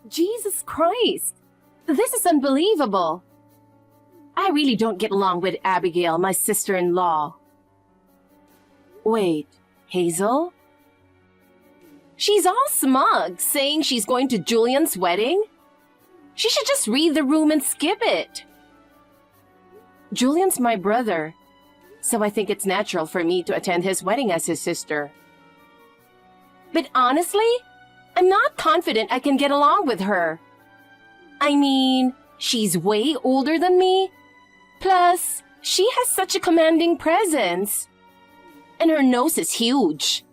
Jesus Christ! This is unbelievable! I really don't get along with Abigail, my sister-in-law. Wait, Hazel? She's all smug, saying she's going to Julian's wedding? She should just read the room and skip it. Julian's my brother, so I think it's natural for me to attend his wedding as his sister. But honestly, I'm not confident I can get along with her. I mean, she's way older than me. Plus, she has such a commanding presence. And her nose is huge.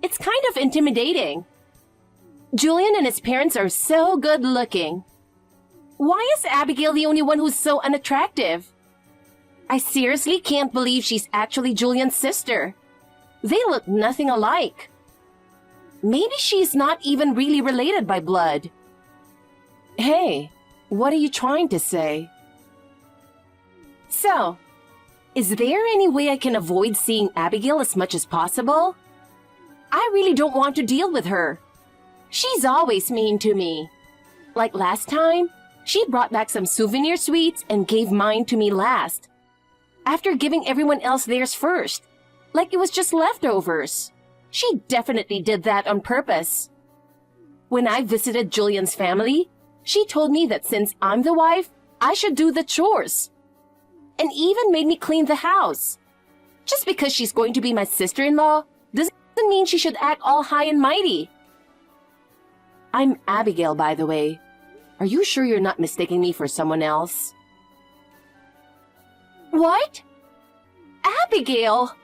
It's kind of intimidating. Julian and his parents are so good looking. Why is Abigail the only one who's so unattractive? I seriously can't believe she's actually Julian's sister. They look nothing alike. Maybe she's not even really related by blood. Hey, what are you trying to say? So, is there any way I can avoid seeing Abigail as much as possible? I really don't want to deal with her. She's always mean to me. Like last time, she brought back some souvenir sweets and gave mine to me last, after giving everyone else theirs first, like it was just leftovers. She definitely did that on purpose. When I visited Julian's family, she told me that since I'm the wife, I should do the chores. And even made me clean the house. Just because she's going to be my sister-in-law doesn't mean she should act all high and mighty. I'm Abigail, by the way. Are you sure you're not mistaking me for someone else? What? Abigail?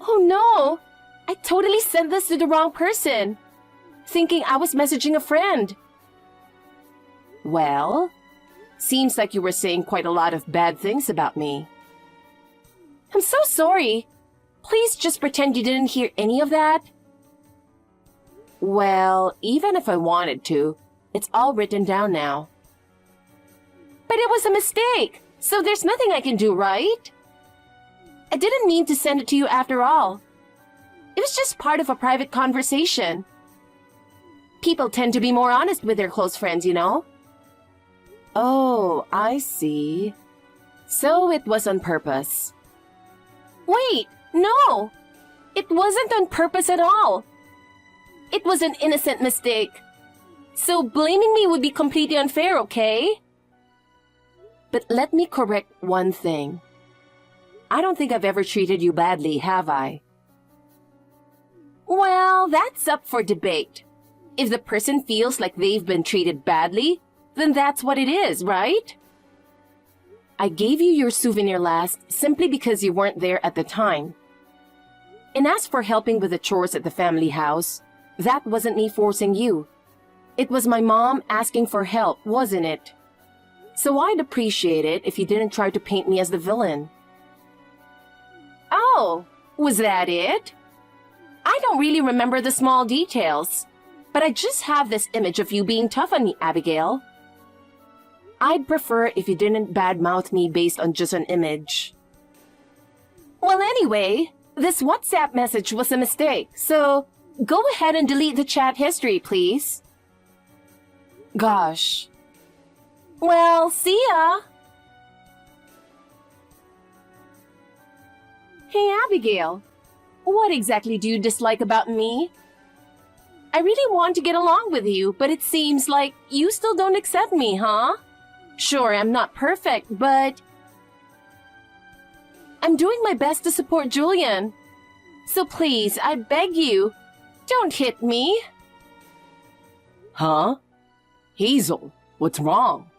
Oh no! I totally sent this to the wrong person, thinking I was messaging a friend. Well, seems like you were saying quite a lot of bad things about me. I'm so sorry. Please just pretend you didn't hear any of that. Well, even if I wanted to, it's all written down now. But it was a mistake, so there's nothing I can do, right? I didn't mean to send it to you after all. It was just part of a private conversation. People tend to be more honest with their close friends, you know? Oh, I see. So it was on purpose. Wait, no! It wasn't on purpose at all. It was an innocent mistake. So blaming me would be completely unfair, okay? But let me correct one thing. I don't think I've ever treated you badly, have I? Well, that's up for debate. If the person feels like they've been treated badly, then that's what it is, right? I gave you your souvenir last simply because you weren't there at the time. And as for helping with the chores at the family house, that wasn't me forcing you. It was my mom asking for help, wasn't it? So I'd appreciate it if you didn't try to paint me as the villain. Oh, was that it? I don't really remember the small details, but I just have this image of you being tough on me, Abigail. I'd prefer if you didn't badmouth me based on just an image. Well, anyway, this WhatsApp message was a mistake, so go ahead and delete the chat history, please. Gosh. Well, see ya! Hey, Abigail. What exactly do you dislike about me? I really want to get along with you, but it seems like you still don't accept me, huh? Sure, I'm not perfect, but I'm doing my best to support Julian. So please, I beg you, don't hit me. Huh? Hazel, what's wrong?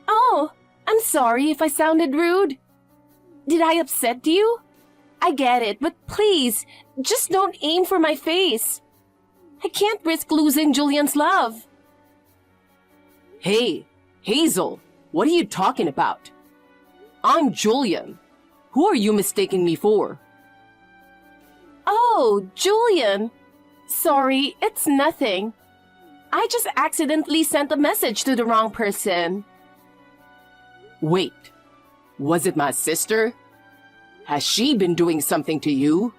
Oh, I'm sorry if I sounded rude. Did I upset you? I get it, but please, just don't aim for my face. I can't risk losing Julian's love. Hey, Hazel, what are you talking about? I'm Julian. Who are you mistaking me for? Oh, Julian. Sorry, it's nothing. I just accidentally sent a message to the wrong person. Wait, was it my sister? Has she been doing something to you?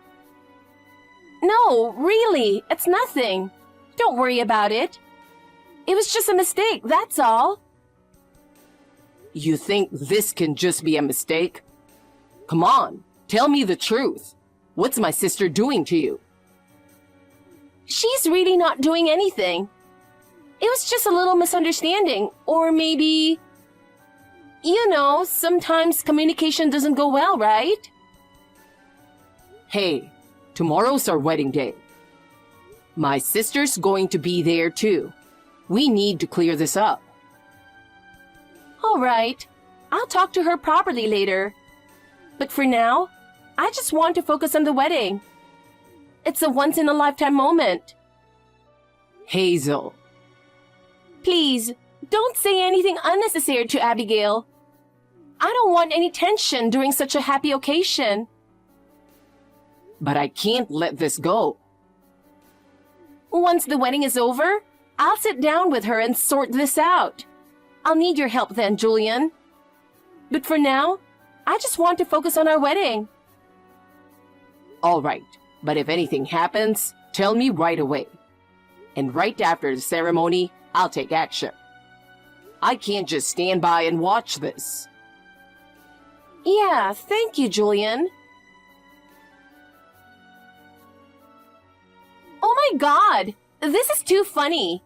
No, really, it's nothing. Don't worry about it. It was just a mistake, that's all. You think this can just be a mistake? Come on, tell me the truth. What's my sister doing to you? She's really not doing anything. It was just a little misunderstanding, or maybe... You know, sometimes communication doesn't go well, right? Hey, tomorrow's our wedding day. My sister's going to be there too. We need to clear this up. All right, I'll talk to her properly later. But for now, I just want to focus on the wedding. It's a once-in-a-lifetime moment. Hazel. Please, don't say anything unnecessary to Abigail. I don't want any tension during such a happy occasion. But I can't let this go. Once the wedding is over, I'll sit down with her and sort this out. I'll need your help then, Julian. But for now, I just want to focus on our wedding. All right, but if anything happens, tell me right away. And right after the ceremony, I'll take action. I can't just stand by and watch this. Yeah, thank you, Julian. Oh my God! This is too funny.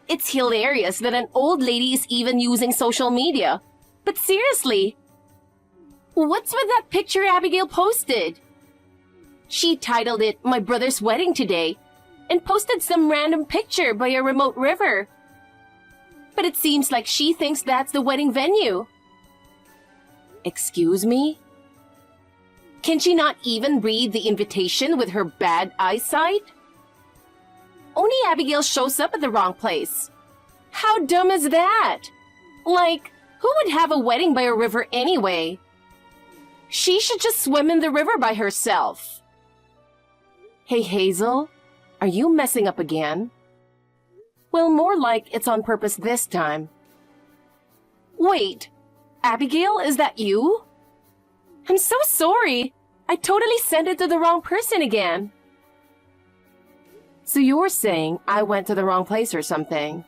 It's hilarious that an old lady is even using social media. But seriously, what's with that picture Abigail posted? She titled it "My Brother's Wedding Today" and posted some random picture by a remote river. But it seems like she thinks that's the wedding venue. Excuse me? Can she not even read the invitation with her bad eyesight? Only Abigail shows up at the wrong place. How dumb is that? Like, who would have a wedding by a river anyway? She should just swim in the river by herself. Hey, Hazel, are you messing up again? Well, more like it's on purpose this time. Wait, Abigail, is that you? I'm so sorry. I totally sent it to the wrong person again. So you're saying I went to the wrong place or something?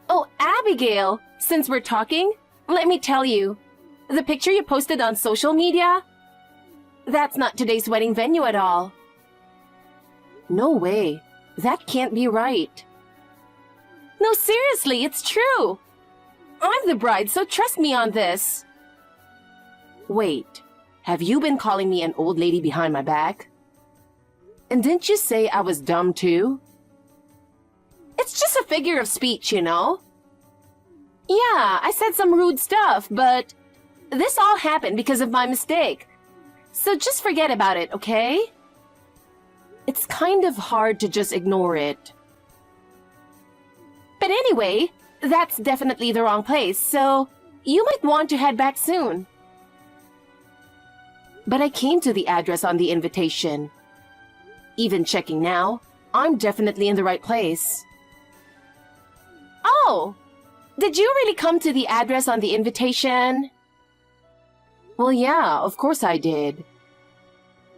Oh, Abigail, since we're talking, let me tell you. The picture you posted on social media? That's not today's wedding venue at all. No way. That can't be right. No, seriously, it's true. I'm the bride, so trust me on this. Wait, have you been calling me an old lady behind my back? And didn't you say I was dumb too? It's just a figure of speech, you know? Yeah, I said some rude stuff, but this all happened because of my mistake. So just forget about it, okay? It's kind of hard to just ignore it. But anyway, that's definitely the wrong place, so you might want to head back soon. But I came to the address on the invitation. Even checking now, I'm definitely in the right place. Oh! Did you really come to the address on the invitation? Well, yeah, of course I did.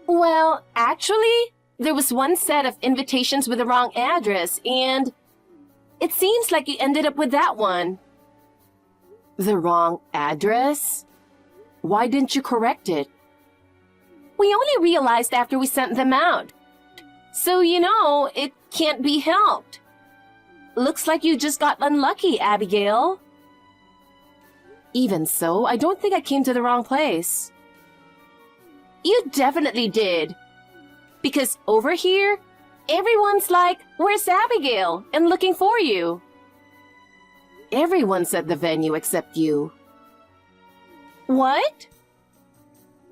Well, actually, there was one set of invitations with the wrong address, and it seems like you ended up with that one. The wrong address? Why didn't you correct it? We only realized after we sent them out. So, you know, it can't be helped. Looks like you just got unlucky, Abigail. Even so, I don't think I came to the wrong place. You definitely did. Because over here, everyone's like, "Where's Abigail?" and looking for you. Everyone's at the venue except you. What?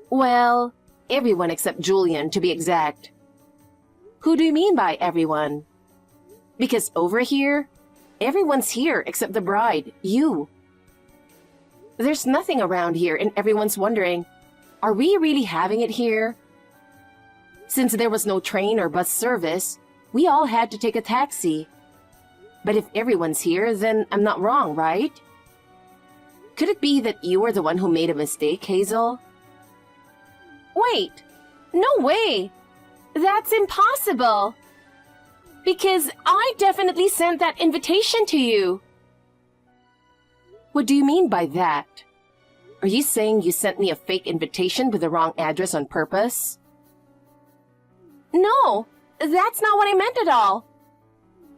Well, everyone except Julian, to be exact. Who do you mean by everyone? Because over here, everyone's here except the bride, you. There's nothing around here and everyone's wondering, are we really having it here? Since there was no train or bus service, we all had to take a taxi. But if everyone's here, then I'm not wrong, right? Could it be that you were the one who made a mistake, Hazel? Wait, no way! That's impossible! Because I definitely sent that invitation to you. What do you mean by that? Are you saying you sent me a fake invitation with the wrong address on purpose? No, that's not what I meant at all.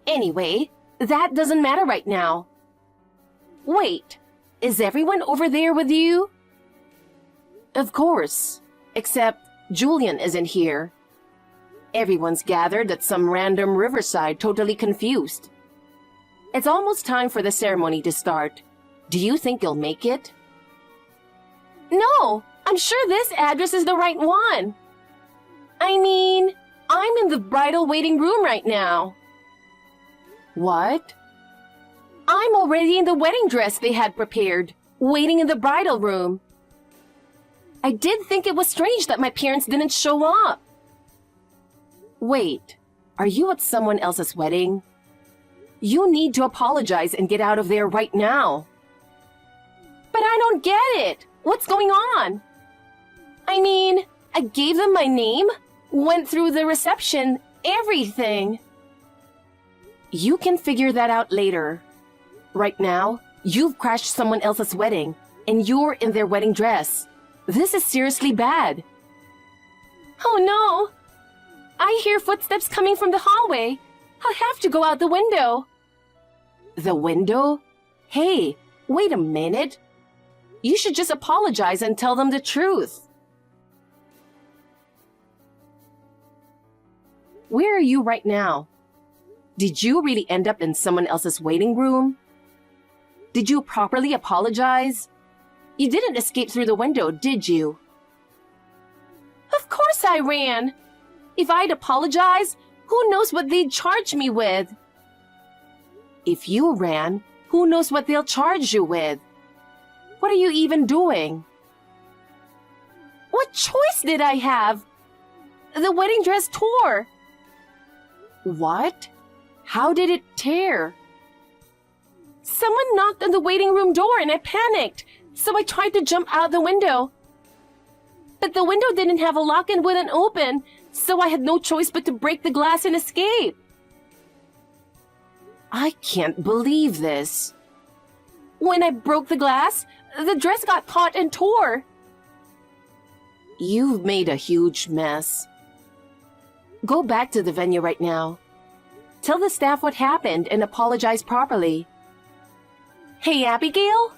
Anyway, that doesn't matter right now. Wait, is everyone over there with you? Of course, except Julian isn't here. Everyone's gathered at some random riverside, totally confused. It's almost time for the ceremony to start. Do you think you'll make it? No, I'm sure this address is the right one. I mean, I'm in the bridal waiting room right now. What? I'm already in the wedding dress they had prepared, waiting in the bridal room. I did think it was strange that my parents didn't show up. Wait, are you at someone else's wedding? You need to apologize and get out of there right now. But I don't get it. What's going on? I mean, I gave them my name, went through the reception, everything. You can figure that out later. Right now, you've crashed someone else's wedding, and you're in their wedding dress. This is seriously bad. Oh no! I hear footsteps coming from the hallway. I'll have to go out the window. The window? Hey, wait a minute. You should just apologize and tell them the truth. Where are you right now? Did you really end up in someone else's waiting room? Did you properly apologize? You didn't escape through the window, did you? Of course I ran. If I'd apologized, who knows what they'd charge me with? If you ran, who knows what they'll charge you with? What are you even doing? What choice did I have? The wedding dress tore. What? How did it tear? Someone knocked on the waiting room door and I panicked, so I tried to jump out the window. But the window didn't have a lock and wouldn't open, so I had no choice but to break the glass and escape. I can't believe this. When I broke the glass, the dress got caught and tore. You've made a huge mess. Go back to the venue right now. Tell the staff what happened and apologize properly. Hey, Abigail?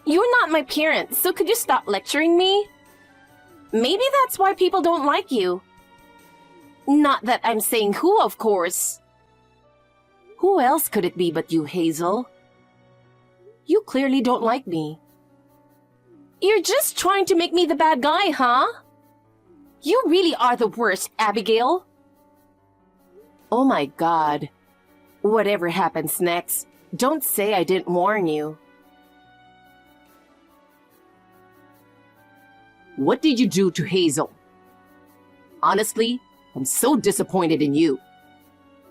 You're not my parents, so could you stop lecturing me? Maybe that's why people don't like you. Not that I'm saying who, of course. Who else could it be but you, Hazel? You clearly don't like me. You're just trying to make me the bad guy, huh? You really are the worst, Abigail. Oh my God. Whatever happens next, don't say I didn't warn you. What did you do to Hazel? Honestly, I'm so disappointed in you.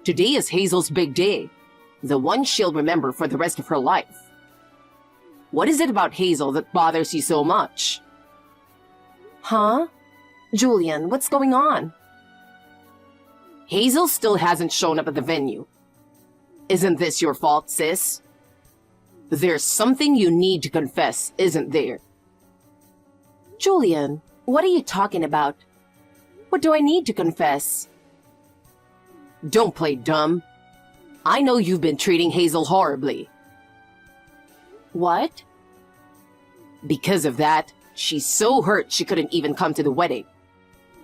Today is Hazel's big day, the one she'll remember for the rest of her life. What is it about Hazel that bothers you so much? Huh? Julian, what's going on? Hazel still hasn't shown up at the venue. Isn't this your fault, sis? There's something you need to confess, isn't there? Julian, what are you talking about? What do I need to confess? Don't play dumb. I know you've been treating Hazel horribly. What? Because of that, she's so hurt she couldn't even come to the wedding.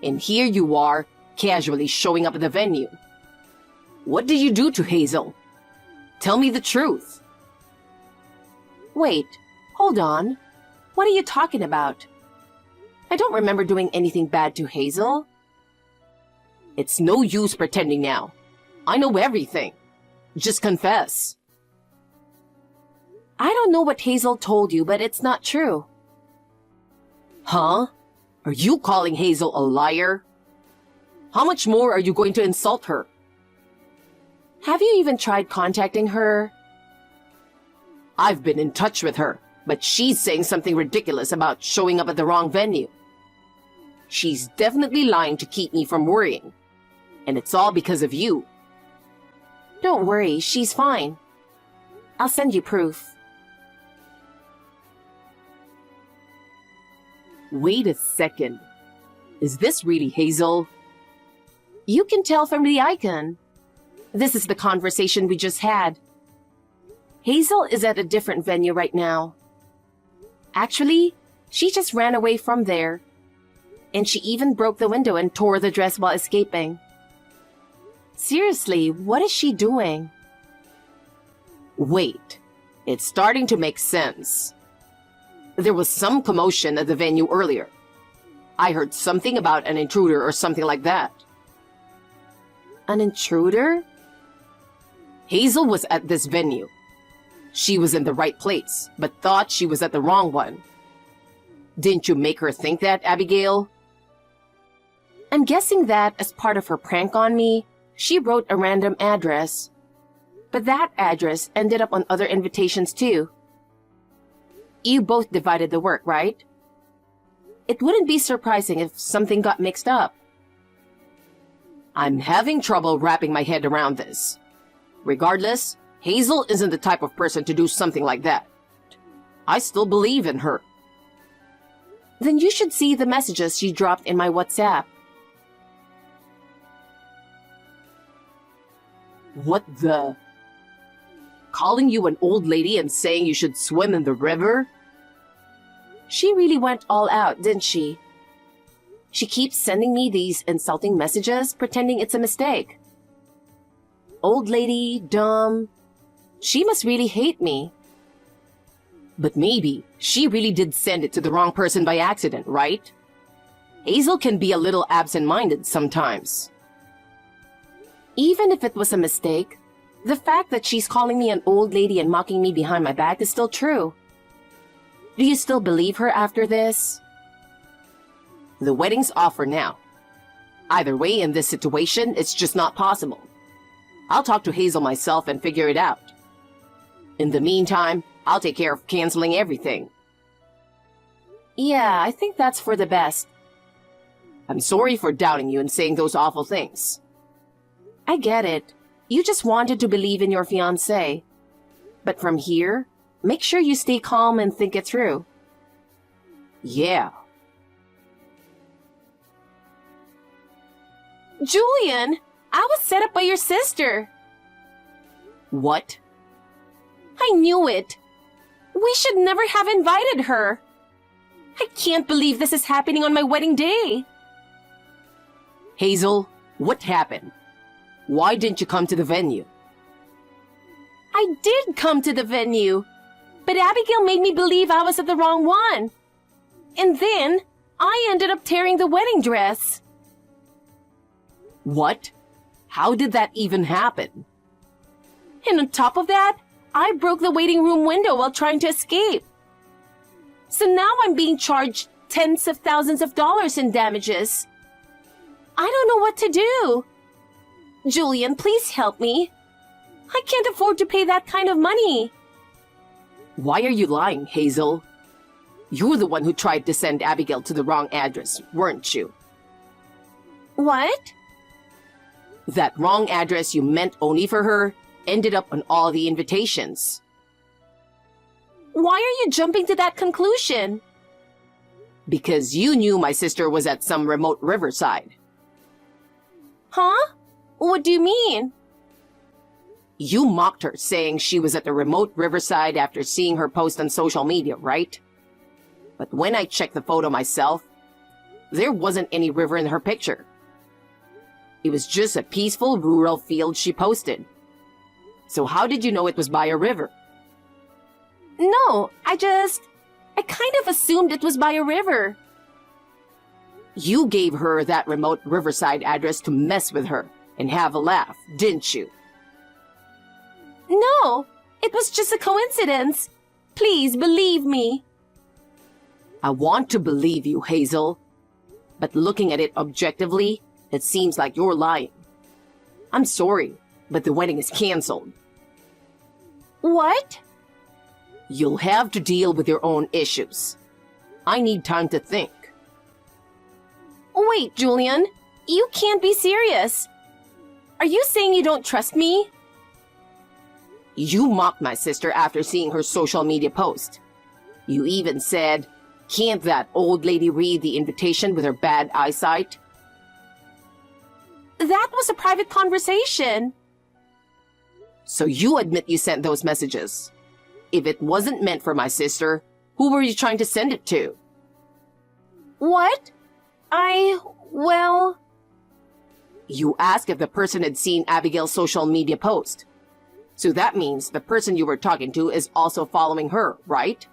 And here you are, casually showing up at the venue. What did you do to Hazel? Tell me the truth. Wait, hold on. What are you talking about? I don't remember doing anything bad to Hazel. It's no use pretending now. I know everything. Just confess. I don't know what Hazel told you, but it's not true. Huh? Are you calling Hazel a liar? How much more are you going to insult her? Have you even tried contacting her? I've been in touch with her, but she's saying something ridiculous about showing up at the wrong venue. She's definitely lying to keep me from worrying. And it's all because of you. Don't worry, she's fine. I'll send you proof. Wait a second. Is this really Hazel? You can tell from the icon. This is the conversation we just had. Hazel is at a different venue right now. Actually, she just ran away from there. And she even broke the window and tore the dress while escaping. Seriously, what is she doing? Wait, it's starting to make sense. There was some commotion at the venue earlier. I heard something about an intruder or something like that. An intruder? Hazel was at this venue. She was in the right place, but thought she was at the wrong one. Didn't you make her think that, Abigail? I'm guessing that as part of her prank on me, she wrote a random address. But that address ended up on other invitations too. You both divided the work, right? It wouldn't be surprising if something got mixed up. I'm having trouble wrapping my head around this. Regardless, Hazel isn't the type of person to do something like that. I still believe in her. Then you should see the messages she dropped in my WhatsApp. What the? Calling you an old lady and saying you should swim in the river? She really went all out, didn't she? She keeps sending me these insulting messages, pretending it's a mistake. Old lady, dumb. She must really hate me. But maybe she really did send it to the wrong person by accident, right? Hazel can be a little absent-minded sometimes. Even if it was a mistake, the fact that she's calling me an old lady and mocking me behind my back is still true. Do you still believe her after this? The wedding's off for now. Either way, in this situation, it's just not possible. I'll talk to Hazel myself and figure it out. In the meantime, I'll take care of canceling everything. Yeah, I think that's for the best. I'm sorry for doubting you and saying those awful things. I get it. You just wanted to believe in your fiancé. But from here, make sure you stay calm and think it through. Yeah. Julian, I was set up by your sister. What? I knew it. We should never have invited her. I can't believe this is happening on my wedding day. Hazel, what happened? Why didn't you come to the venue? I did come to the venue, but Abigail made me believe I was at the wrong one. And then, I ended up tearing the wedding dress. What? How did that even happen? And on top of that, I broke the waiting room window while trying to escape. So now I'm being charged tens of thousands of dollars in damages. I don't know what to do. Julian, please help me. I can't afford to pay that kind of money. Why are you lying, Hazel? You're the one who tried to send Abigail to the wrong address, weren't you? What? That wrong address you meant only for her ended up on all the invitations. Why are you jumping to that conclusion? Because you knew my sister was at some remote riverside. Huh? What do you mean? You mocked her, saying she was at the remote riverside after seeing her post on social media, right? But when I checked the photo myself, there wasn't any river in her picture. It was just a peaceful rural field she posted. So how did you know it was by a river? No, I kind of assumed it was by a river. You gave her that remote riverside address to mess with her and have a laugh, didn't you? No, it was just a coincidence. Please believe me. I want to believe you, Hazel. But looking at it objectively, it seems like you're lying. I'm sorry, but the wedding is canceled. What? You'll have to deal with your own issues. I need time to think. Wait, Julian. You can't be serious. Are you saying you don't trust me? You mocked my sister after seeing her social media post. You even said, "Can't that old lady read the invitation with her bad eyesight?" That was a private conversation. So you admit you sent those messages. If it wasn't meant for my sister, who were you trying to send it to? What? Well... You asked if the person had seen Abigail's social media post. So that means the person you were talking to is also following her, right?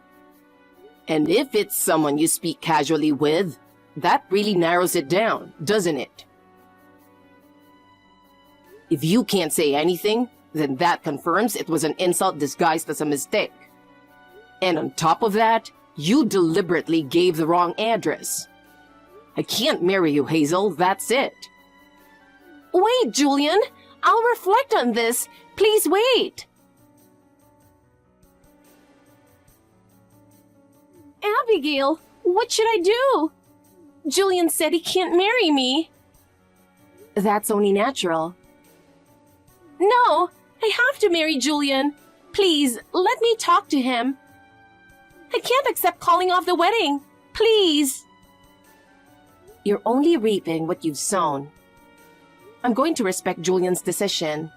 And if it's someone you speak casually with, that really narrows it down, doesn't it? If you can't say anything, then that confirms it was an insult disguised as a mistake. And on top of that, you deliberately gave the wrong address. I can't marry you, Hazel, that's it. Wait, Julian! I'll reflect on this. Please wait. Abigail, what should I do? Julian said he can't marry me. That's only natural. No, I have to marry Julian. Please, let me talk to him. I can't accept calling off the wedding. Please. You're only reaping what you've sown. I'm going to respect Julian's decision.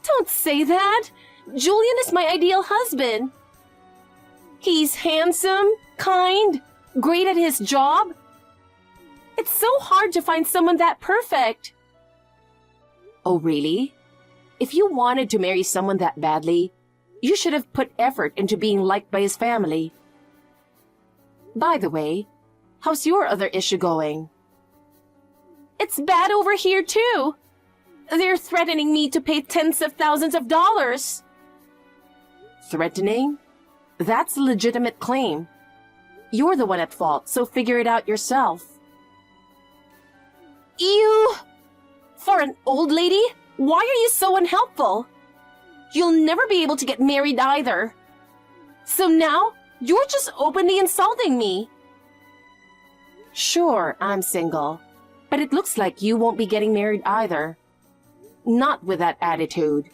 Don't say that. Julian is my ideal husband. He's handsome, kind, great at his job. It's so hard to find someone that perfect. Oh, really? If you wanted to marry someone that badly, you should have put effort into being liked by his family. By the way, how's your other issue going? It's bad over here, too. They're threatening me to pay tens of thousands of dollars. Threatening? That's a legitimate claim. You're the one at fault, so figure it out yourself. You... For an old lady? Why are you so unhelpful? You'll never be able to get married either. So now, you're just openly insulting me. Sure, I'm single, but it looks like you won't be getting married either. Not with that attitude.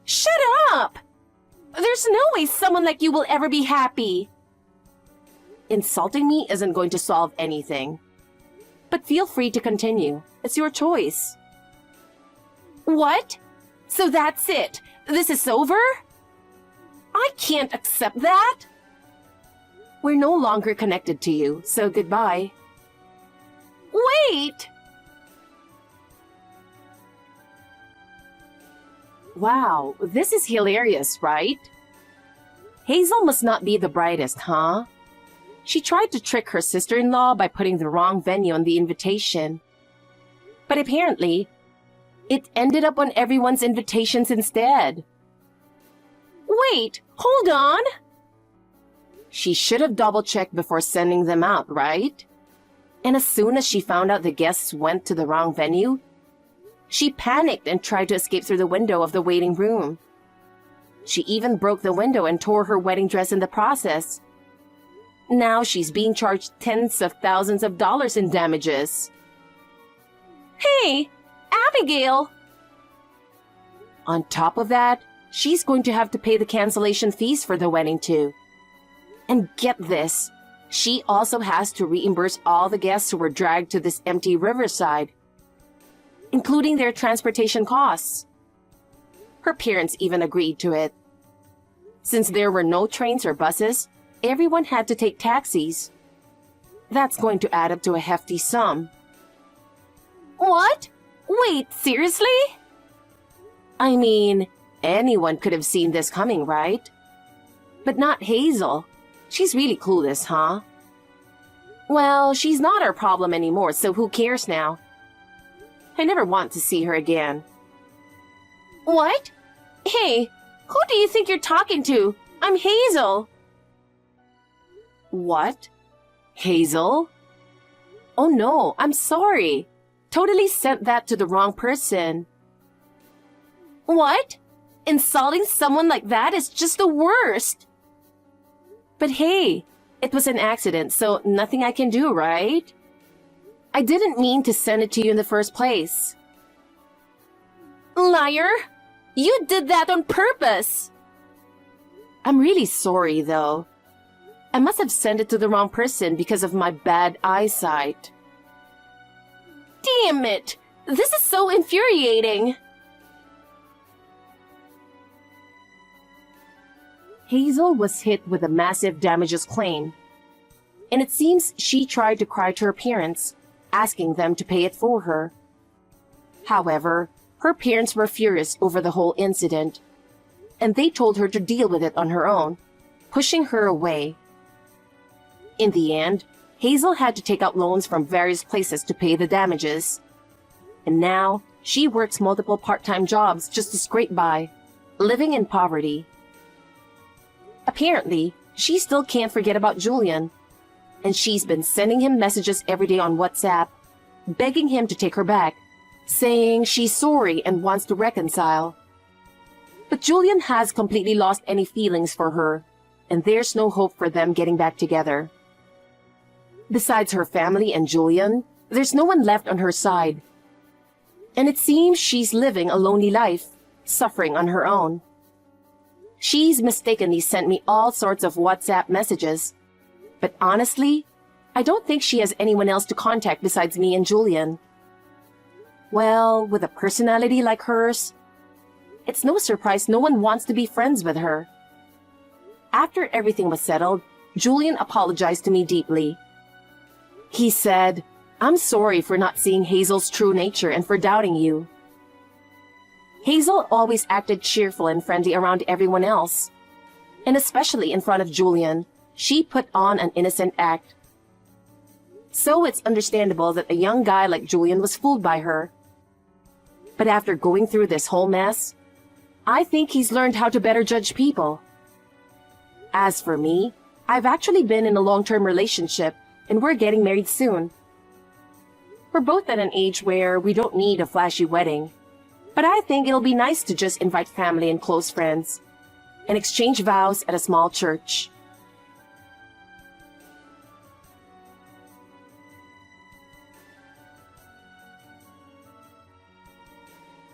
Shut up! There's no way someone like you will ever be happy. Insulting me isn't going to solve anything. But feel free to continue. It's your choice. What? So that's it? This is over? I can't accept that. We're no longer connected to you, so goodbye. Wait! Wow, this is hilarious, right? Hazel must not be the brightest, huh? She tried to trick her sister-in-law by putting the wrong venue on the invitation. But apparently, it ended up on everyone's invitations instead. Wait, hold on. She should have double-checked before sending them out, right? And as soon as she found out the guests went to the wrong venue, she panicked and tried to escape through the window of the waiting room. She even broke the window and tore her wedding dress in the process. Now she's being charged tens of thousands of dollars in damages. Hey, Abigail! On top of that, she's going to have to pay the cancellation fees for the wedding too. And get this, she also has to reimburse all the guests who were dragged to this empty riverside, including their transportation costs. Her parents even agreed to it. Since there were no trains or buses, everyone had to take taxis. That's going to add up to a hefty sum. What? Wait, seriously? I mean, anyone could have seen this coming, right? But not Hazel. She's really clueless, huh? Well, she's not our problem anymore, so who cares now? I never want to see her again. What? Hey, who do you think you're talking to? I'm Hazel. What? Hazel? Oh no, I'm sorry. Totally sent that to the wrong person. What? Insulting someone like that is just the worst. But hey, it was an accident, so nothing I can do, right? I didn't mean to send it to you in the first place. Liar! You did that on purpose! I'm really sorry, though. I must have sent it to the wrong person because of my bad eyesight. Damn it! This is so infuriating! Hazel was hit with a massive damages claim, and it seems she tried to cry to her parents, asking them to pay it for her. However, her parents were furious over the whole incident, and they told her to deal with it on her own, pushing her away. In the end, Hazel had to take out loans from various places to pay the damages. And now, she works multiple part-time jobs just to scrape by, living in poverty. Apparently, she still can't forget about Julian, and she's been sending him messages every day on WhatsApp, begging him to take her back, saying she's sorry and wants to reconcile. But Julian has completely lost any feelings for her, and there's no hope for them getting back together. Besides her family and Julian, there's no one left on her side. And it seems she's living a lonely life, suffering on her own. She's mistakenly sent me all sorts of WhatsApp messages, but honestly, I don't think she has anyone else to contact besides me and Julian. Well, with a personality like hers, it's no surprise no one wants to be friends with her. After everything was settled, Julian apologized to me deeply. He said, "I'm sorry for not seeing Hazel's true nature and for doubting you." Hazel always acted cheerful and friendly around everyone else, and especially in front of Julian, she put on an innocent act. So it's understandable that a young guy like Julian was fooled by her. But after going through this whole mess, I think he's learned how to better judge people. As for me, I've actually been in a long-term relationship, and we're getting married soon. We're both at an age where we don't need a flashy wedding, but I think it'll be nice to just invite family and close friends and exchange vows at a small church.